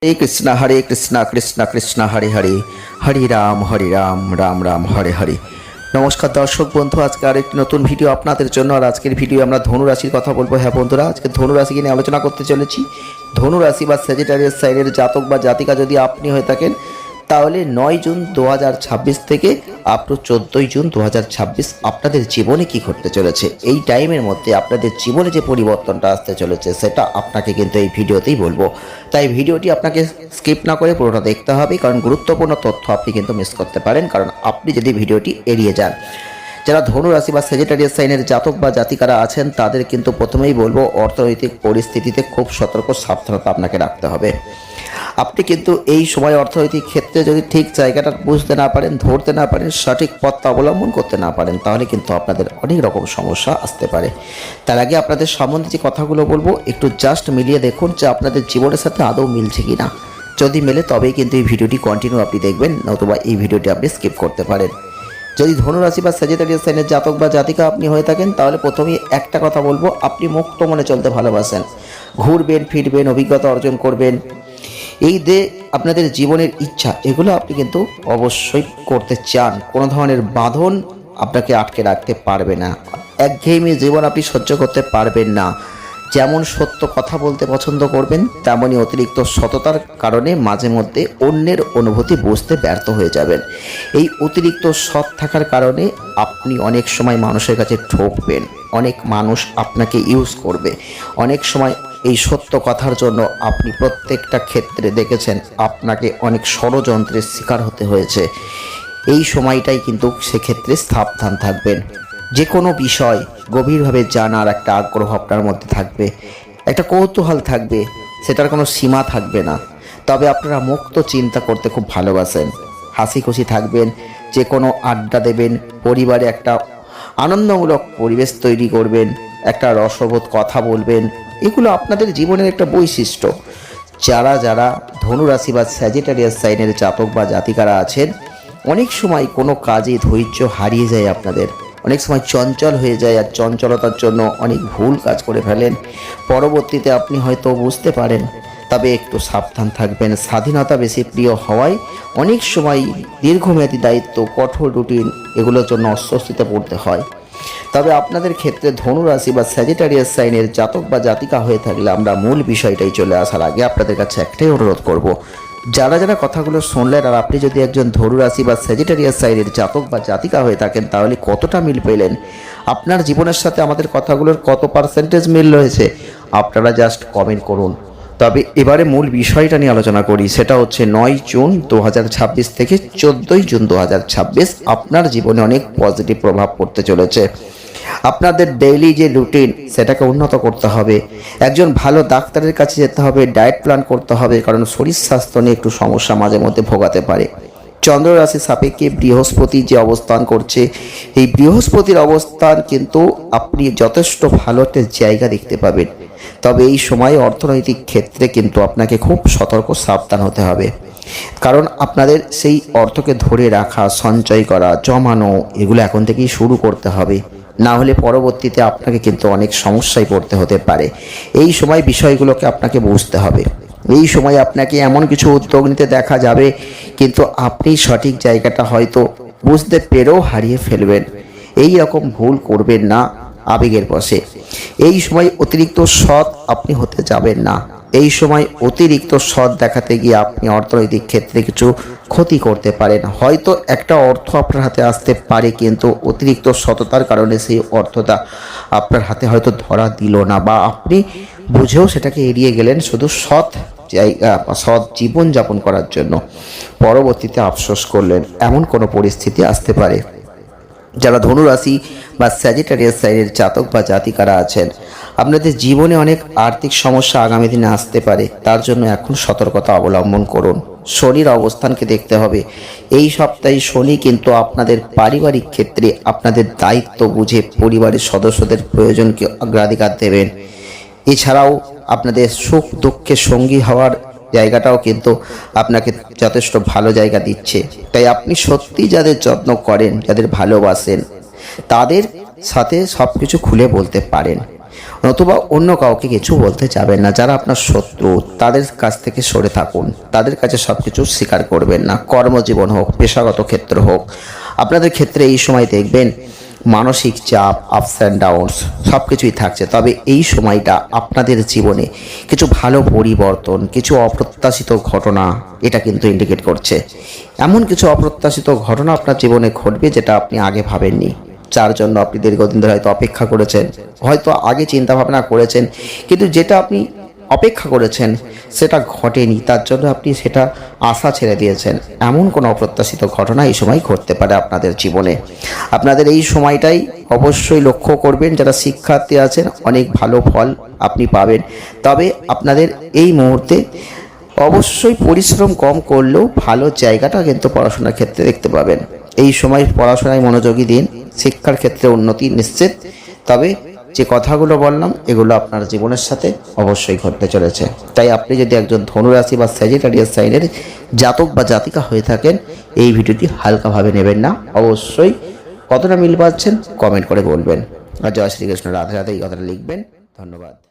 हरे कृष्णा कृष्णा कृष्णा हरे हरे हरे राम राम राम हरे हरे। नमस्कार दर्शक बंधु, आज के आरेकटी नतून भिडियो आपनादेर जोन्नो। और आजकेर भिडियो आमरा धनु राशिर कथा बोलबो। हाँ बंधुरा, आजके धनु राशि निये आलोचना करते चलेछि। धनु राशि बा सेजिटेरियास साइनेर जातक बा जातिका यदि आपनि हये थाकेन ताहले 9 जून 2026 থেকে আপ টু 14 জুন 2026 আপনাদের জীবনে কি ঘটতে চলেছে, এই টাইমের মধ্যে আপনাদের জীবনে যে পরিবর্তনটা আসতে চলেছে সেটা আপনাকে কিন্তু এই ভিডিওতেই বলবো। তাই ভিডিওটি আপনাকে স্কিপ না করে পুরোটা দেখতে হবে, কারণ গুরুত্বপূর্ণ তথ্য আপনি কিন্তু মিস করতে পারেন কারণ আপনি যদি ভিডিওটি এড়িয়ে যান। যারা ধনু রাশি বা সেজিটেরিয়াস সাইনের জাতক বা জাতিকারা আছেন তাদের কিন্তু প্রথমেই বলবো অর্থনৈতিক পরিস্থিতিতে খুব সতর্ক সাবধানতা আপনাকে রাখতে হবে। আপনি কিন্তু এই সময় অর্থনৈতিক ক্ষেত্রে যদি ঠিক জায়গাটা বুঝতে না পারেন, ধরতে না পারেন, সঠিক পথটা অবলম্বন করতে না পারেন তাহলে কিন্তু আপনাদের অনেক রকম সমস্যা আসতে পারে। তার আগে আপনাদের সম্বন্ধে যে কথাগুলো বলবো একটু জাস্ট মিলিয়ে দেখুন যে আপনাদের জীবনের সাথে আদৌ মিলছে কি না। যদি মেলে তবেই কিন্তু এই ভিডিওটি কন্টিনিউ আপনি দেখবেন, নতুবা এই ভিডিওটি আপনি স্কিপ করতে পারেন। যদি ধনু রাশি বা সেজিটেরিয়াস সাইনের জাতক বা জাতিকা আপনি হয়ে থাকেন তাহলে প্রথমেই একটা কথা বলবো, আপনি মুক্ত মনে চলতে ভালোবাসেন, ঘুরবেন ফিরবেন, অভিজ্ঞতা অর্জন করবেন। এই যে আপনাদের জীবনের ইচ্ছা এগুলো আপনি কিন্তু অবশ্যই করতে চান। কোনো ধরনের বাঁধন আপনাকে আটকে রাখতে পারবে না, একঘেয়েমি জীবন আপনি সহ্য করতে পারবেন না। যেমন সত্য কথা বলতে পছন্দ করবেন তেমনই অতিরিক্ত সততার কারণে মাঝে মধ্যে অন্যের অনুভূতি বুঝতে ব্যর্থ হয়ে যাবেন। এই অতিরিক্ত সৎ থাকার কারণে আপনি অনেক সময় মানুষের কাছে ঠকবেন, অনেক মানুষ আপনাকে ইউজ করবে। অনেক সময় এই সত্য কথার জন্য আপনি প্রত্যেকটা ক্ষেত্রে দেখেছেন আপনাকে অনেক ষড়যন্ত্রের শিকার হতে হয়েছে। এই সময়টাই কিন্তু সেক্ষেত্রে সাবধান থাকবেন। যে কোনো বিষয় গভীরভাবে জানার একটা আগ্রহ আপনার মধ্যে থাকবে, একটা কৌতূহল থাকবে, সেটার কোনো সীমা থাকবে না। তবে আপনারা মুক্ত চিন্তা করতে খুব ভালোবাসেন, হাসি খুশি থাকবেন, যে কোনো আড্ডা দেবেন, পরিবারে একটা আনন্দমূলক পরিবেশ তৈরি করবেন, একটা রসবোধ কথা বলবেন। এগুলো আপনাদের জীবনের একটা বৈশিষ্ট্য। যারা যারা ধনু রাশি বা স্যাজিটেরিয়াস সাইনের জাতক বা জাতিকারা আছেন অনেক সময় কোনো কাজে ধৈর্য হারিয়ে যায়, আপনাদের অনেক সময় চঞ্চল হয়ে যায়, আর চঞ্চলতার জন্য অনেক ভুল কাজ করে ফেলেন। পরবর্তীতে আপনি হয়তো বুঝতে পারেন, তবে একটু সাবধান থাকবেন। স্বাধীনতা বেশি প্রিয় হওয়ায় অনেক সময় দীর্ঘমেয়াদী দায়িত্ব, কঠোর রুটিন এগুলোর জন্য অস্বস্তিতে পড়তে হয়। তবে আপনাদের ক্ষেত্রে ধনু রাশি বা স্যাজিটেরিয়াস সাইনের জাতক বা জাতিকা হয়ে থাকলে আমরা মূল বিষয়টাই চলে আসার আগে আপনাদের কাছে একটাই অনুরোধ করব, যারা যারা কথাগুলো শুনলেন আর আপনি যদি একজন ধনু রাশি বা স্যাজিটেরিয়াস সাইনের জাতক বা জাতিকা হয়ে থাকেন তাহলে কতটা মিল পেলেন, আপনার জীবনের সাথে আমাদের কথাগুলোর কত পার্সেন্টেজ মিল রয়েছে আপনারা জাস্ট কমেন্ট করুন। তবে এবারে মূল বিষয়টা নিয়ে আলোচনা করি, সেটা হচ্ছে 9 জুন 2026 থেকে 14 জুন 2026 আপনার জীবনে অনেক পজিটিভ প্রভাব পড়তে চলেছে। আপনাদের ডেইলি যে রুটিন সেটাকে উন্নত করতে হবে, একজন ভালো ডাক্তারের কাছে যেতে হবে, ডায়েট প্ল্যান করতে হবে, কারণ শরীর স্বাস্থ্য নিয়ে একটু সমস্যা মাঝে মধ্যে ভোগাতে পারে। চন্দ্র রাশি সাপেক্ষে বৃহস্পতি যে অবস্থান করছে, এই বৃহস্পতির অবস্থান কিন্তু আপনি যথেষ্ট ভালো একটা জায়গা দেখতে পাবেন। তবে এই সময় অর্থনৈতিক ক্ষেত্রে কিন্তু আপনাকে খুব সতর্ক সাবধান হতে হবে, কারণ আপনাদের সেই অর্থকে ধরে রাখা, সঞ্চয় করা, জমানো এগুলো এখন থেকেই শুরু করতে হবে, না হলে পরবর্তীতে আপনাকে কিন্তু অনেক সমস্যায় পড়তে হতে পারে। এই সময় বিষয়গুলোকে আপনাকে বুঝতে হবে। এই সময় আপনাকে এমন কিছু উদ্যোগ নিতে দেখা যাবে কিন্তু আপনি সঠিক জায়গাটা হয়তো বুঝতে পেরেও হারিয়ে ফেলবেন। এই রকম ভুল করবেন না আবেগের বশে। এই সময় অতিরিক্ত সৎ আপনি হতে যাবেন না। এই সময় অতিরিক্ত সৎ দেখাতে গিয়ে আপনি অর্থনৈতিক ক্ষেত্রে কিছু ক্ষতি করতে পারেন। হয়তো একটা অর্থ আপনার হাতে আসতে পারে কিন্তু অতিরিক্ত সততার কারণে সেই অর্থটা আপনার হাতে হয়তো ধরা দিল না, বা আপনি বুঝেও সেটাকে এড়িয়ে গেলেন শুধু সৎ জায়গা বা সৎ জীবনযাপন করার জন্য। পরবর্তীতে আফসোস করলেন, এমন কোনো পরিস্থিতি আসতে পারে। যারা ধনু রাশি বা স্যাজিটেরিয়াস সাইনের জাতক বা জাতিকারা আছেন আপনাদের জীবনে অনেক আর্থিক সমস্যা আগামী দিনে আসতে পারে, তার জন্য এখন সতর্কতা অবলম্বন করুন। শনির অবস্থানকে দেখতে হবে। এই সপ্তাহে শনি কিন্তু আপনাদের পারিবারিক ক্ষেত্রে আপনাদের দায়িত্ব বুঝে পরিবারের সদস্যদের প্রয়োজনকে অগ্রাধিকার দেবেন। এছাড়াও আপনাদের সুখ দুঃখে সঙ্গী হওয়ার জায়গাটাও কিন্তু আপনাকে যথেষ্ট ভালো জায়গা দিচ্ছে। তাই আপনি সত্যি যাদের যত্ন করেন, যাদের ভালোবাসেন তাদের সাথে সব কিছু খুলে বলতে পারেন। নতুবা অন্য কাউকে কিছু বলতে যাবেন না। যারা আপনার শত্রু তাদের কাছ থেকে সরে থাকুন, তাদের কাছে সব কিছু স্বীকার করবেন না। কর্মজীবন হোক, পেশাগত ক্ষেত্র হোক, আপনাদের ক্ষেত্রে এই সময় দেখবেন মানসিক চাপ, আপস অ্যান্ড ডাউনস সব কিছুই থাকছে। তবে এই সময়টা আপনাদের জীবনে কিছু ভালো পরিবর্তন, কিছু অপ্রত্যাশিত ঘটনা এটা কিন্তু ইন্ডিকেট করছে। এমন কিছু অপ্রত্যাশিত ঘটনা আপনার জীবনে ঘটবে যেটা আপনি আগে ভাবেননি, যার জন্য আপনি দীর্ঘদিন ধরে হয়তো অপেক্ষা করেছেন, হয়তো আগে চিন্তা ভাবনা করেছেন, কিন্তু যেটা আপনি অপেক্ষা করেছেন সেটা ঘটেনি, তার জন্য আপনি সেটা আশা ছেড়ে দিয়েছেন। এমন কোনো অপ্রত্যাশিত ঘটনা এই সময় ঘটতে পারে আপনাদের জীবনে। আপনাদের এই সময়টাই অবশ্যই লক্ষ্য করবেন, যারা শিক্ষার্থী আছেন অনেক ভালো ফল আপনি পাবেন। তবে আপনাদের এই মুহূর্তে অবশ্যই পরিশ্রম কম করলেও ভালো জায়গাটা কিন্তু পড়াশোনার ক্ষেত্রে দেখতে পাবেন। এই সময় পড়াশোনায় মনোযোগী দিন, শিক্ষার ক্ষেত্রে উন্নতি নিশ্চিত। তবে যে কথাগুলো বললাম এগুলো আপনার জীবনের সাথে অবশ্যই ঘটতে চলেছে। তাই আপনি যদি একজন ধনুরাশি বা স্যাজিটারিয়াস সাইনের জাতক বা জাতিকা হয়ে থাকেন, এই ভিডিওটি হালকাভাবে নেবেন না। অবশ্যই কতটা মিল পাচ্ছেন কমেন্ট করে বলবেন। আর জয় শ্রীকৃষ্ণ, রাধে রাধে এই কথাটা লিখবেন। ধন্যবাদ।